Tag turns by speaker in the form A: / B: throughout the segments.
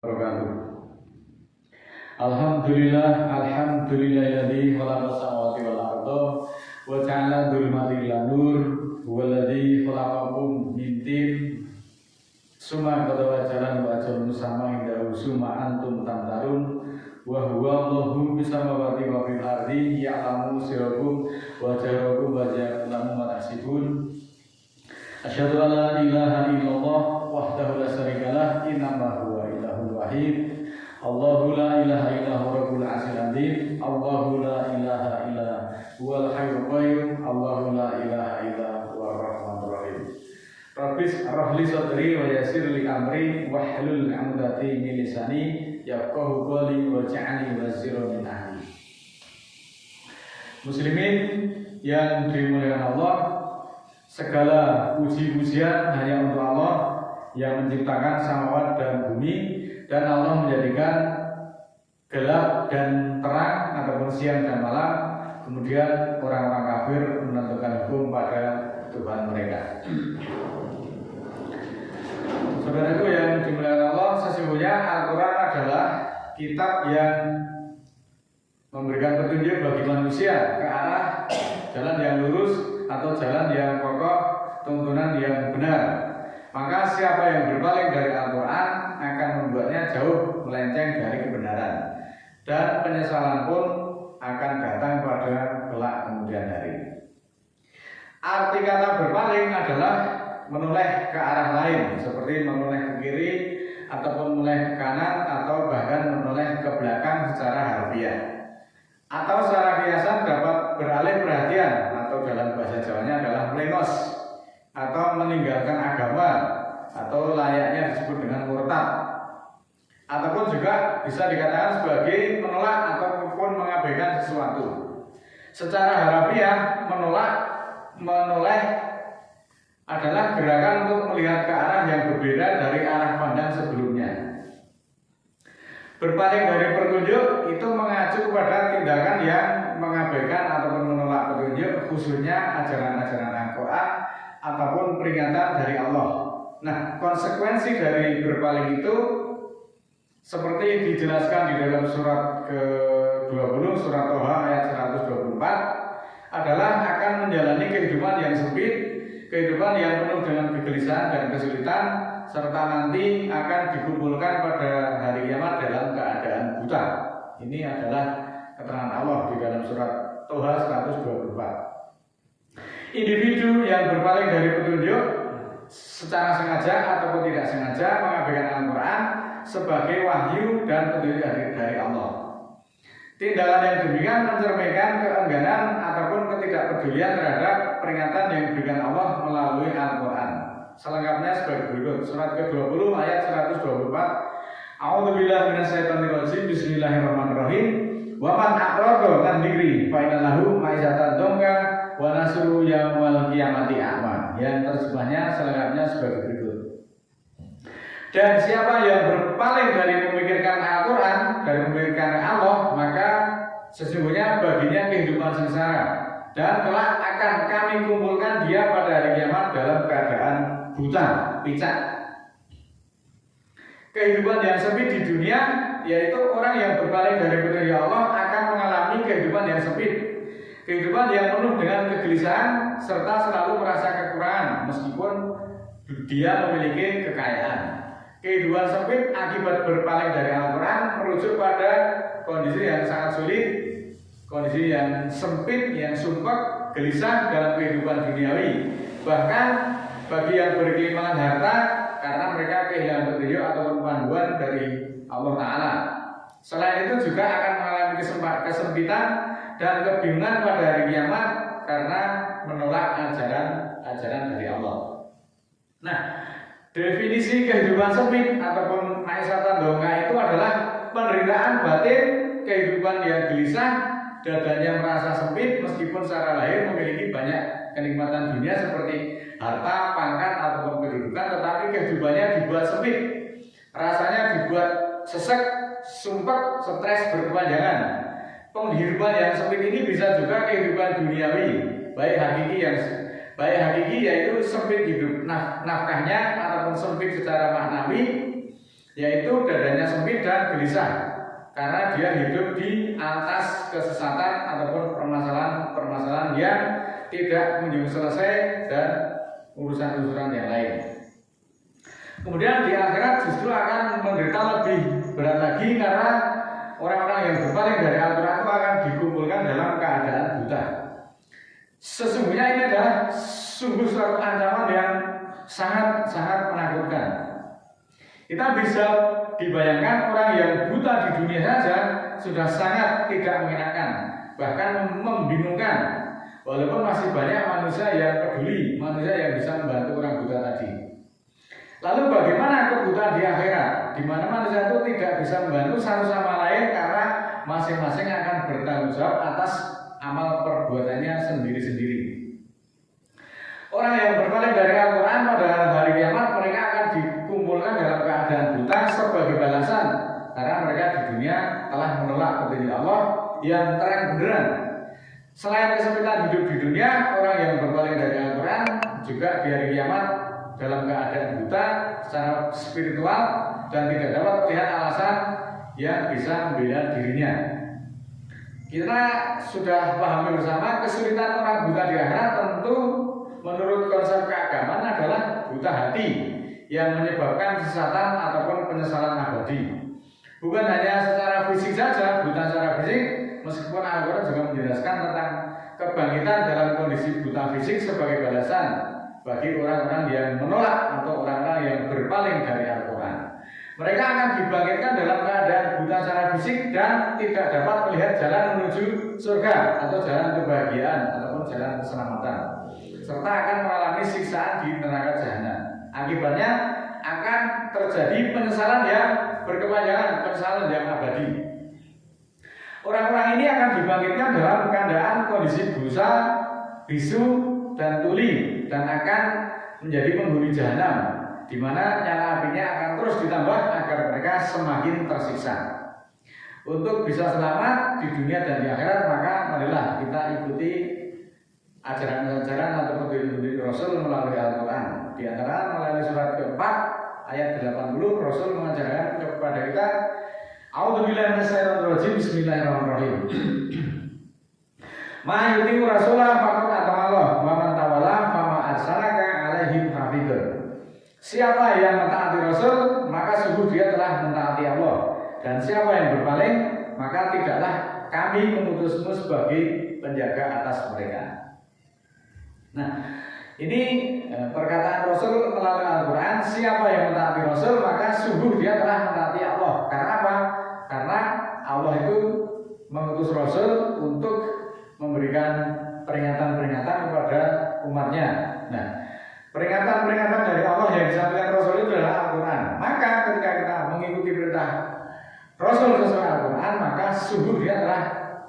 A: wabarakatuh. Alhamdulillahilladzi khalaqas samawati wal arda wa ja'ala dzulumati ilan nur huwallazi khalaqakum min tin summa qadawa jalan wa ajalun musamma indahu summa antum tamtarun wa huwa Allahu bis samawati wa fil ardi ya'lamu sirrakum wa jahrakum wa ya'lamu ma tasifun. Asyhadu an la ilaha illallah wahdahu la syarikalah innama huwa ilahul wahid. Allahu la ilaha illa huwa rabbul arsyil azim. Allahu la ilaha illa huwal hayyul qayyum. Allahu la ilaha illa huwar rahmanur rahim. Rabbis arhli sadri wa yassir li amri wahlul 'uqdatam min lisani yafqahu qawli waj'alni waziran min ahli. Muslimin yang dimuliakan Allah, segala puji-pujian hanya untuk Allah yang menciptakan samawat dan bumi, dan Allah menjadikan gelap dan terang ataupun siang dan malam. Kemudian orang-orang kafir menentukan hukum pada Tuhan mereka. Saudaraku yang dimuliakan Allah, sesungguhnya Al-Quran adalah kitab yang memberikan petunjuk bagi manusia ke arah jalan yang lurus atau jalan yang kokoh, tuntunan yang benar. Maka siapa yang berpaling dari Al-Quran akan membuatnya jauh melenceng dari kebenaran, dan penyesalan pun akan datang pada kelak kemudian hari. Arti kata berpaling adalah menoleh ke arah lain, seperti menoleh ke kiri ataupun menoleh ke kanan, atau bahkan menoleh ke belakang secara harfiah. Atau secara kiasan dapat beralih perhatian, atau dalam bahasa Jawanya adalah melengos atau meninggalkan agama, atau layaknya disebut dengan murtad. Ataupun juga bisa dikatakan sebagai menolak ataupun mengabaikan sesuatu. Secara harfiah, menoleh adalah gerakan untuk melihat ke arah yang berbeda dari arah pandang sebelumnya. Berpaling dari petunjuk itu mengacu kepada tindakan yang mengabaikan ataupun menolak petunjuk, khususnya ajaran-ajaran Al-Quran ataupun peringatan dari Allah. Nah, konsekuensi dari berpaling itu seperti dijelaskan di dalam surat ke-20, surat Toha ayat 124, adalah akan menjalani kehidupan yang sempit, kehidupan yang penuh dengan kegelisahan dan kesulitan, serta nanti akan dikumpulkan pada hari kiamat dalam keadaan buta. Ini adalah keterangan Allah di dalam surat Toha 124. Individu yang berpaling dari petunjuk secara sengaja ataupun tidak sengaja mengabaikan Al-Quran sebagai wahyu dan petunjuk dari Allah. Tindakan yang demikian mencerminkan keengganan ataupun ketidakpedulian terhadap peringatan yang diberikan Allah melalui Al-Quran. Selengkapnya sebagai berikut. Surat ke-20 ayat 124. A'udzubillahi minasyaitonirrajim. Bismillahirrahmanirrahim. Wa man a'rada an dzikri fa inna lahu ma'isatan dongka wa nasru yaumal qiyamati a'ma. Yang terjemahnya selengkapnya sebagai berikut. Dan siapa yang berpaling dari memikirkan Al-Quran, dari memikirkan Allah, maka sesungguhnya baginya kehidupan sengsara, dan kelak akan kami kumpulkan dia pada hari kiamat dalam keadaan buta, picak. Kehidupan yang sempit di dunia, yaitu orang yang berpaling dari petunjuk Allah akan mengalami kehidupan yang sempit, kehidupan yang penuh dengan kegelisahan serta selalu merasa kekurangan meskipun dia memiliki kekayaan. Kehidupan sempit akibat berpaling dari Al-Quran merujuk pada kondisi yang sangat sulit, kondisi yang sempit, yang sumpek, gelisah dalam kehidupan duniawi. Bahkan bagi yang berkelimpahan harta karena mereka kehilangan petunjuk ataupun panduan dari Allah Ta'ala. Selain itu juga akan mengalami kesempitan dan kebingungan pada hari kiamat karena menolak ajaran dari Allah. Nah, definisi kehidupan sempit ataupun ma'isatan dongka itu adalah penderitaan batin, kehidupan yang gelisah, dadanya merasa sempit meskipun secara lahir memiliki banyak kenikmatan dunia seperti harta, pangkat ataupun kedudukan, tetapi kehidupannya dibuat sempit, rasanya dibuat sesek, sumpek, stres berkepanjangan. Penghidupan yang sempit ini bisa juga kehidupan duniawi, baik hakiki yaitu sempit hidup nafkahnya ataupun sempit secara maknawi, yaitu dadanya sempit dan gelisah karena dia hidup di atas kesesatan ataupun permasalahan-permasalahan yang tidak kunjung selesai dan urusan-urusan yang lain. Kemudian di akhirat justru akan menderita lebih berat lagi karena orang-orang yang berpaling dari Al-Quran itu akan dikumpulkan dalam keadaan buta. Sesungguhnya ini adalah sungguh suatu ancaman yang sangat-sangat menakutkan. Kita bisa dibayangkan orang yang buta di dunia saja sudah sangat tidak mengenakan, bahkan membingungkan. Walaupun masih banyak manusia yang peduli, manusia yang bisa membantu orang buta tadi. Lalu bagaimana kebutaan di akhirat, di mana manusia itu tidak bisa membantu satu sama lain karena masing-masing akan bertanggung jawab atas amal perbuatannya sendiri-sendiri. Orang yang berpaling dari Al-Quran pada hari kiamat mereka akan dikumpulkan dalam keadaan buta sebagai balasan karena mereka di dunia telah menolak petunjuk Allah yang terang benderang. Selain kesempitan hidup di dunia, orang yang berpaling dari Al-Quran juga di hari kiamat dalam keadaan buta secara spiritual dan tidak dapat melihat alasan yang bisa membela dirinya. Kita sudah pahami bersama kesulitan orang buta di akhirat tentu menurut konsep keagamaan adalah buta hati yang menyebabkan kesesatan ataupun penyesalan abadi. Bukan hanya secara fisik saja, buta secara fisik, meskipun Al-Quran juga menjelaskan tentang kebangkitan dalam kondisi buta fisik sebagai balasan bagi orang-orang yang menolak atau orang-orang yang berpaling dari Al-Quran. Mereka akan dibangkitkan dalam keadaan buta secara fisik dan tidak dapat melihat jalan menuju surga atau jalan kebahagiaan ataupun jalan keselamatan, serta akan mengalami siksaan di neraka jahanam. Akibatnya akan terjadi penyesalan yang berkepanjangan, penyesalan yang abadi. Orang-orang ini akan dibangkitkan dalam keadaan kondisi buta, bisu, dan tuli, dan akan menjadi penghuni jahanam, di mana nyala apinya akan terus ditambah agar mereka semakin tersiksa. Untuk bisa selamat di dunia dan di akhirat, maka marilah kita ikuti ajaran-ajaran atau petunjuk Rasul melalui Al-Quran. Di antara melalui surat keempat ayat 80, Rasul mengajarkan kepada kita, A'udzubillahi minasyaitonir rajim, bismillahirrahmanirrahim. Ma yuti'u rasulah faqad atamallah wa man tawalla fama arsalaka alaihim hafidz. Siapa yang mentaati Rasul, maka sungguh dia telah mentaati Allah. Dan siapa yang berpaling, maka tidaklah kami mengutusmu sebagai penjaga atas mereka. Nah, ini perkataan Rasul melalui Al-Quran. Siapa yang mentaati Rasul, maka sungguh dia telah mentaati Allah. Karena apa? Karena Allah itu mengutus Rasul untuk memberikan peringatan-peringatan kepada umatnya. Nah, peringatan-peringatan dari Allah yang disampaikan Rasul itu adalah Al-Quran. Maka ketika kita mengikuti perintah Rasul sesuai Al-Quran, maka sungguh dia telah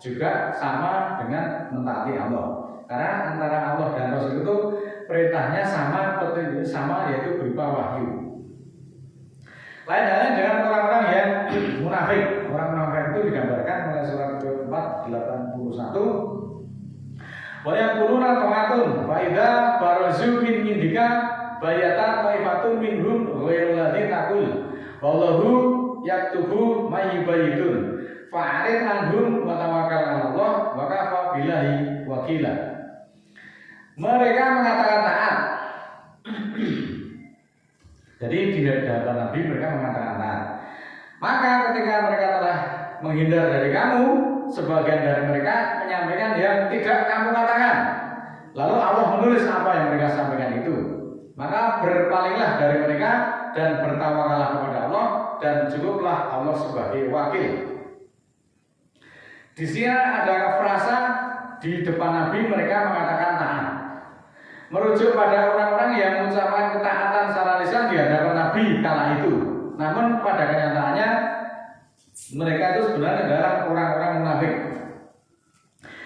A: juga sama dengan mentaati Allah. Karena antara Allah dan Rasul itu perintahnya sama, petunjuknya sama, yaitu berupa wahyu. Lain halnya dengan orang-orang yang munafik. Orang munafik itu digambarkan oleh surat ke-4 81. Wa yaquluna ta'atun fa idza barazu min indika bayata taifatun minhum ghairul ladzi taqul wallahu yaktubu mayyibidun fa'arid anhum wa tawakkal 'ala Allah wa kafa billahi wakila. Mereka mengatakan taat. Jadi di hadapan Nabi mereka mengatakan taat. Maka ketika mereka telah menghindar dari kamu, sebagian dari mereka menyampaikan yang tidak kamu katakan. Lalu Allah menulis apa yang mereka sampaikan itu. Maka berpalinglah dari mereka dan bertawakallah kepada Allah, dan cukuplah Allah sebagai wakil. Di sini ada frasa di depan Nabi mereka mengatakan taat, merujuk pada orang-orang yang mengucapkan ketaatan secara lisan di hadapan Nabi kala itu. Namun pada kenyataannya mereka itu sebenarnya adalah orang-orang munafik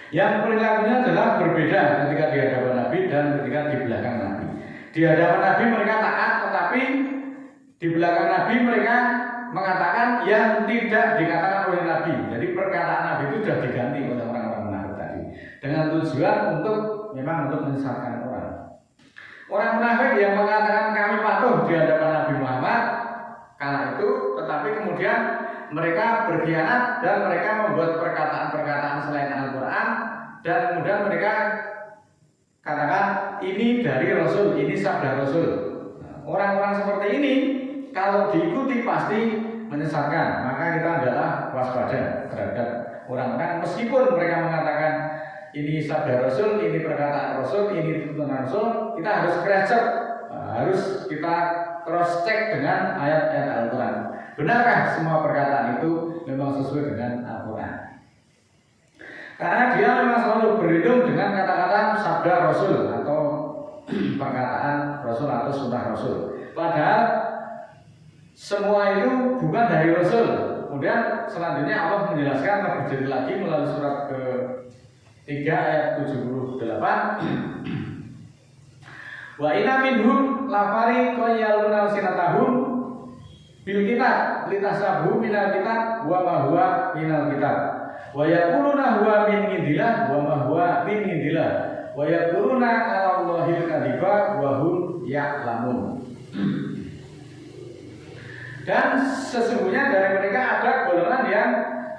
A: yang perilakunya adalah berbeda ketika di hadapan Nabi dan ketika di belakang Nabi. Di hadapan Nabi mereka taat, tetapi di belakang Nabi mereka mengatakan yang tidak dikatakan oleh Nabi. Jadi perkataan Nabi itu sudah diganti oleh orang-orang munafik tadi dengan tujuan untuk memang untuk menyesatkan orang. Orang munafik yang mengatakan kami patuh di hadapan Nabi Muhammad, kala itu, tetapi kemudian mereka berkhianat dan mereka membuat perkataan-perkataan selain Al-Quran, dan kemudian mereka katakan ini dari Rasul, ini sabda Rasul. Orang-orang seperti ini kalau diikuti pasti menyesatkan. Maka kita adalah waspada terhadap orang-orang meskipun mereka mengatakan ini sabda Rasul, ini perkataan Rasul, ini tuntunan Rasul, kita harus cross-check, harus kita cross-check dengan ayat-ayat Al-Quran. Benarkah semua perkataan itu memang sesuai dengan Al-Quran? Karena dia memang selalu berlindung dengan kata-kata sabda Rasul atau perkataan Rasul atau sunnah Rasul. Padahal semua itu bukan dari Rasul. Kemudian selanjutnya Allah menjelaskan lebih jeli lagi melalui surat ke-3 ayat 78. Wa inna minhum lafari qayyaluna sinatahum bil kitab litasabu minal kitab wa ma huwa minal kitab wa yaquluna huwa min indillah wa ma huwa min indillah wa yaquluna 'ala Allahil kadziba wa hum ya'lamun. Dan sesungguhnya dari mereka ada golongan yang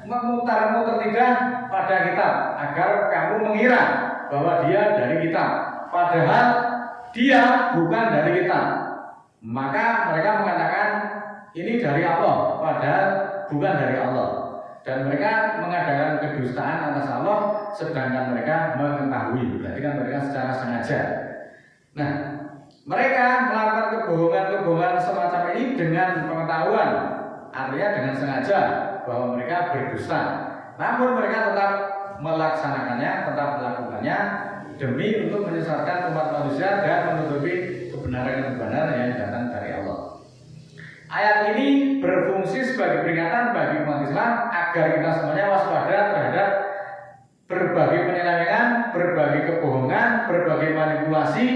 A: memutar-mutar lidah pada kitab agar kamu mengira bahwa dia dari kitab, padahal dia bukan dari kitab. Maka mereka mengatakan ini dari Allah, padahal bukan dari Allah. Dan mereka mengadakan kedustaan atas Allah, sedangkan mereka mengetahui. Berarti kan mereka secara sengaja. Nah, mereka melakukan kebohongan-kebohongan semacam ini dengan pengetahuan, artinya dengan sengaja bahwa mereka berdusta. Namun mereka tetap melaksanakannya, tetap melakukannya demi untuk menyesatkan umat manusia dan menutupi kebenaran-kebenaran yang datang dari Allah. Ayat ini berfungsi sebagai peringatan bagi umat Islam agar kita semuanya waspada terhadap berbagai penyelewengan, berbagai kebohongan, berbagai manipulasi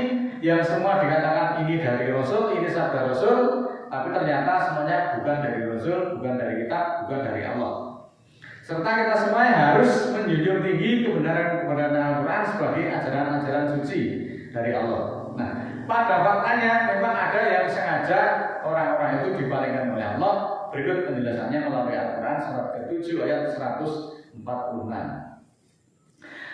A: yang semua dikatakan ini dari Rasul, ini sabda Rasul, tapi ternyata semuanya bukan dari Rasul, bukan dari kitab, bukan dari Allah. Serta kita semuanya harus menjunjung tinggi kebenaran-kebenaran Al-Quran sebagai ajaran-ajaran suci dari Allah. Nah, pada faktanya memang ada yang sengaja orang-orang itu dipalingkan oleh Allah. Berikut penjelasannya melalui Al-Quran surat ke-7 ayat 146.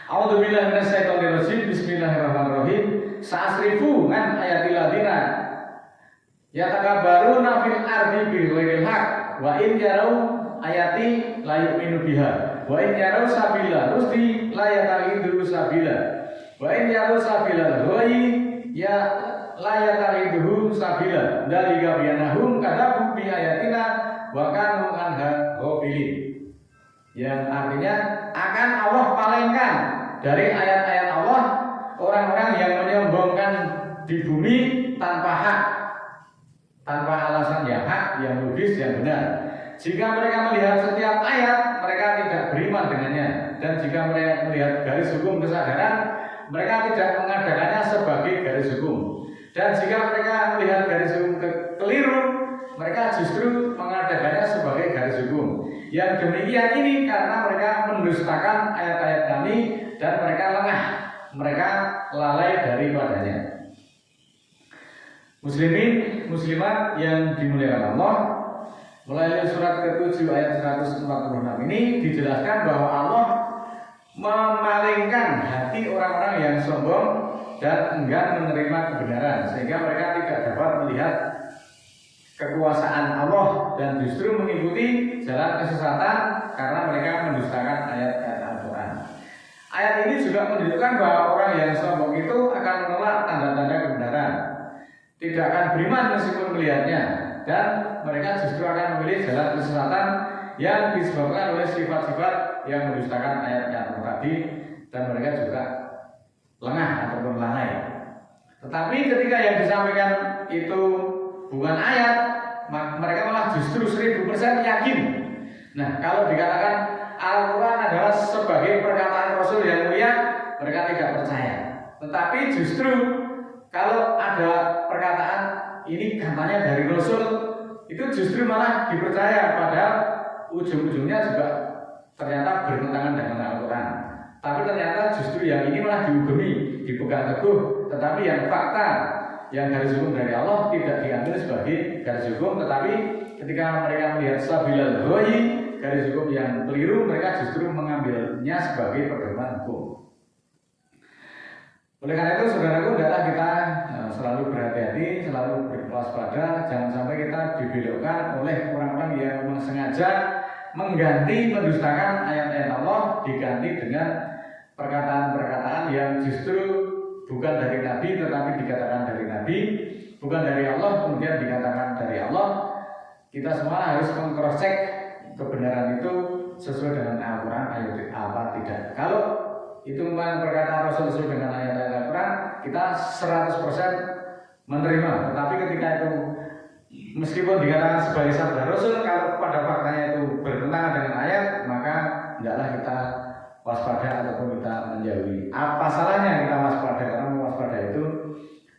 A: A'udzubillahi minasyaitonirrajim. Bismillahirrahmanirrahim. Sa'asrifu an ayatil ladina yatakabbaruna fil ardi bighairil haq wa in yarau ayati la yu'minu biha wa in yarau sabila rusdi la yataqidu sabila wa in yarau sabila ghayyi ya la yataqidu sabila dalika biyanahum kadzabu bi ayatina wa kanu anha ghafilin. Yang artinya akan Allah palingkan dari ayat-ayat Allah orang-orang yang menyombongkan di bumi tanpa hak, tanpa alasan yang hak, yang logis, yang benar. Jika mereka melihat setiap ayat, mereka tidak beriman dengannya. Dan jika mereka melihat garis hukum kesadaran, mereka tidak mengadakannya sebagai garis hukum. Dan jika mereka melihat garis hukum keliru, mereka justru mengadakannya sebagai garis hukum. Yang demikian ini karena mereka mendustakan ayat-ayat kami dan mereka lengah, mereka lalai daripadanya. Muslimin, muslimat yang dimuliakan Allah, melalui surat ke-7 ayat 146 ini dijelaskan bahwa Allah memalingkan hati orang-orang yang sombong dan enggan menerima kebenaran, sehingga mereka tidak dapat melihat kekuasaan Allah dan justru mengikuti jalan kesesatan karena mereka mendustakan ayat-ayat Al-Quran. Ayat ini juga menunjukkan bahwa orang yang sombong itu akan menolak tanda-tanda kebenaran, tidak akan beriman meskipun melihatnya, dan mereka justru akan memilih jalan kesesatan yang disebabkan oleh sifat-sifat yang mendustakan ayat-ayat tadi, dan mereka juga lengah ataupun lalai. Tetapi ketika yang disampaikan itu bukan ayat, mereka malah justru 1000% yakin. Nah, kalau dikatakan Al-Quran adalah sebagai perkataan Rasul yang mulia, mereka tidak percaya. Tetapi justru kalau ada perkataan ini katanya dari Rasul, itu justru malah dipercaya, padahal ujung-ujungnya juga ternyata bertentangan dengan Al-Quran. Tapi ternyata justru yang ini malah dihukumi, dipegang teguh. Tetapi yang fakta, yang garis hukum dari Allah tidak diambil sebagai garis hukum, tetapi ketika mereka melihat sabilal ghayy, garis hukum yang keliru, mereka justru mengambilnya sebagai pedoman hukum. Oleh karena itu, saudaraku, adalah kita selalu berhati-hati, selalu berwaspada, jangan sampai kita dibelokkan oleh orang-orang yang memang sengaja mengganti, mendustakan ayat-ayat Allah, diganti dengan perkataan-perkataan yang justru bukan dari Nabi tetapi dikatakan dari Nabi, bukan dari Allah kemudian dikatakan dari Allah. Kita semua harus meng-cross-check kebenaran itu sesuai dengan Al-Quran ayat apa tidak. Kalau itu memang perkataan Rasul sesuai dengan ayat-ayat Al-Quran, kita 100% menerima. Tetapi ketika itu meskipun dikatakan sebagai sabda Rasul, kalau pada faktanya itu bertentangan dengan ayat, maka hendaklah kita waspada ataupun kita menjauhi. Apa salahnya kita waspada? Karena waspada itu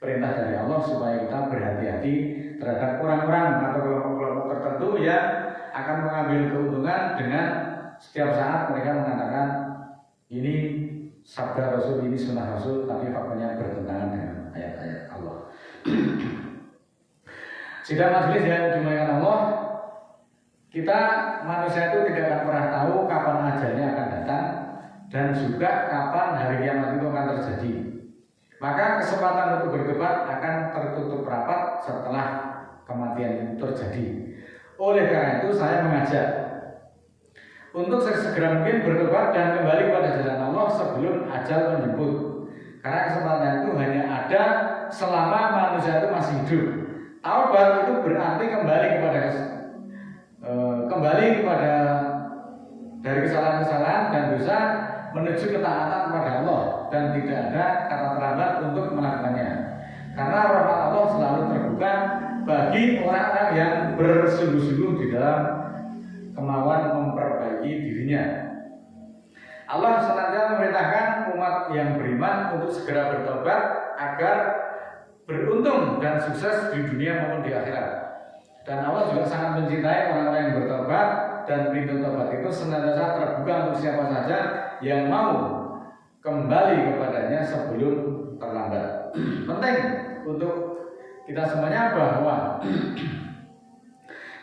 A: perintah dari Allah supaya kita berhati-hati terhadap orang-orang atau kelompok-kelompok tertentu yang akan mengambil keuntungan dengan setiap saat mereka mengatakan ini sabda Rasul, ini sunnah Rasul, tapi faktanya bertentangan dengan ayat-ayat Allah. Sidang majelis yang dimuliakan Allah, kita manusia itu tidak akan pernah tahu kapan ajalnya akan datang dan juga kapan hari kiamat itu akan terjadi. Maka kesempatan untuk berdebat akan tertutup rapat setelah kematian itu terjadi. Oleh karena itu saya mengajak untuk sesegera mungkin bertobat dan kembali kepada jalan Allah sebelum ajal menjemput. Karena kesempatan itu hanya ada selama manusia itu masih hidup. Taubat itu berarti kembali kepada dari kesalahan-kesalahan dan dosa menuju ketaatan kepada Allah, dan tidak ada kata terlambat untuk melakukannya. Karena rahmat Allah selalu terbuka bagi orang-orang yang bersungguh-sungguh di dalam kemauan memperbaiki dirinya. Allah senantiasa memerintahkan umat yang beriman untuk segera bertobat agar beruntung dan sukses di dunia maupun di akhirat. Dan Allah juga sangat mencintai orang-orang yang bertobat, dan pintu tobat itu senantiasa terbuka untuk siapa saja yang mau kembali kepadanya sebelum terlambat. Penting untuk kita semuanya bahwa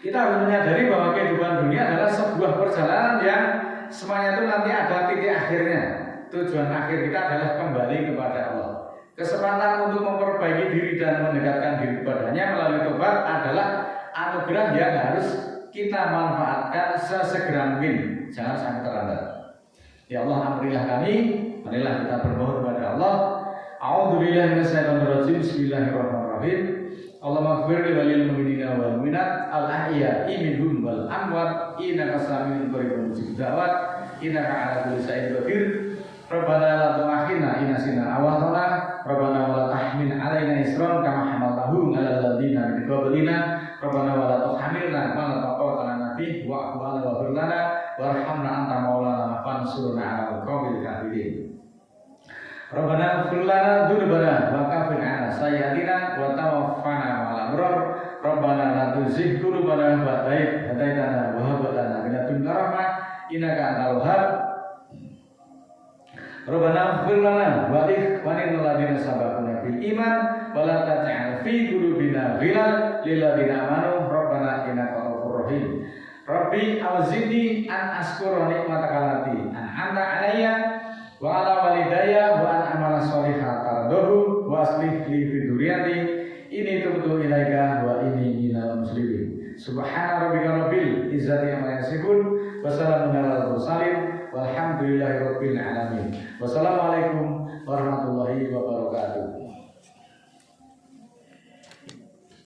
A: kita harus menyadari bahwa kehidupan dunia adalah sebuah perjalanan yang semuanya itu nanti ada titik akhirnya. Tujuan akhir kita adalah kembali kepada Allah. Kesempatan untuk memperbaiki diri dan mendekatkan diri kepadanya melalui tobat adalah anugerah yang harus kita manfaatkan sesegera mungkin, jangan sampai terlambat. Ya Allah, ampunilah kami, marilah kita bermohon kepada Allah. A'udzubillahi minasyaitonirrajim. Bismillahirrahmanirrahim. Allahumma ighfir li walil mu'minina wal mu'minat al-ahya'i minhum wal amwat innaka sami'un qaribun mujibud da'wat innaka 'ala kulli syai'in qadir. Rabbana la tu'akhidna in nasina aw akhtana. Rabbana wa la tahmil 'alaina isran kama hamaltahu 'alal ladzina min qablina. Rabbana wa la tuhamilna ma la taqata lana bihi wa'fu 'anna waghfir lana warhamna anta maulana fansurna 'alal qawmil kafirin. Rabbana ighfir lana dzunubana wa kaffir 'anna sayyi'atina wa tawaffana ma'al abrar. Rabbana la tuzigh qulubana ba'da idh hadaytana wa hab lana min ladunka rahmah innaka antal wahhab. Rabbana ighfir lana wa ikhwanina alladziina sabaquna bil iman wa la taj'al fi qulubina ghillan lil ladziina amanu rabbana innaka ghafurur rahim. Rabbi auzi'ni an askura ni'mataka allati an'amta 'alayya wa 'ala walidayya wa an amala sholihan tardahu wa aslih li fi dzurriyyati inni tubtu ilaika wa inni minal muslimin. Subhana rabbika rabbil izzati amma yasifun wa salamun alal mursalin walhamdulillahi rabbil alamin. Wassalamualaikum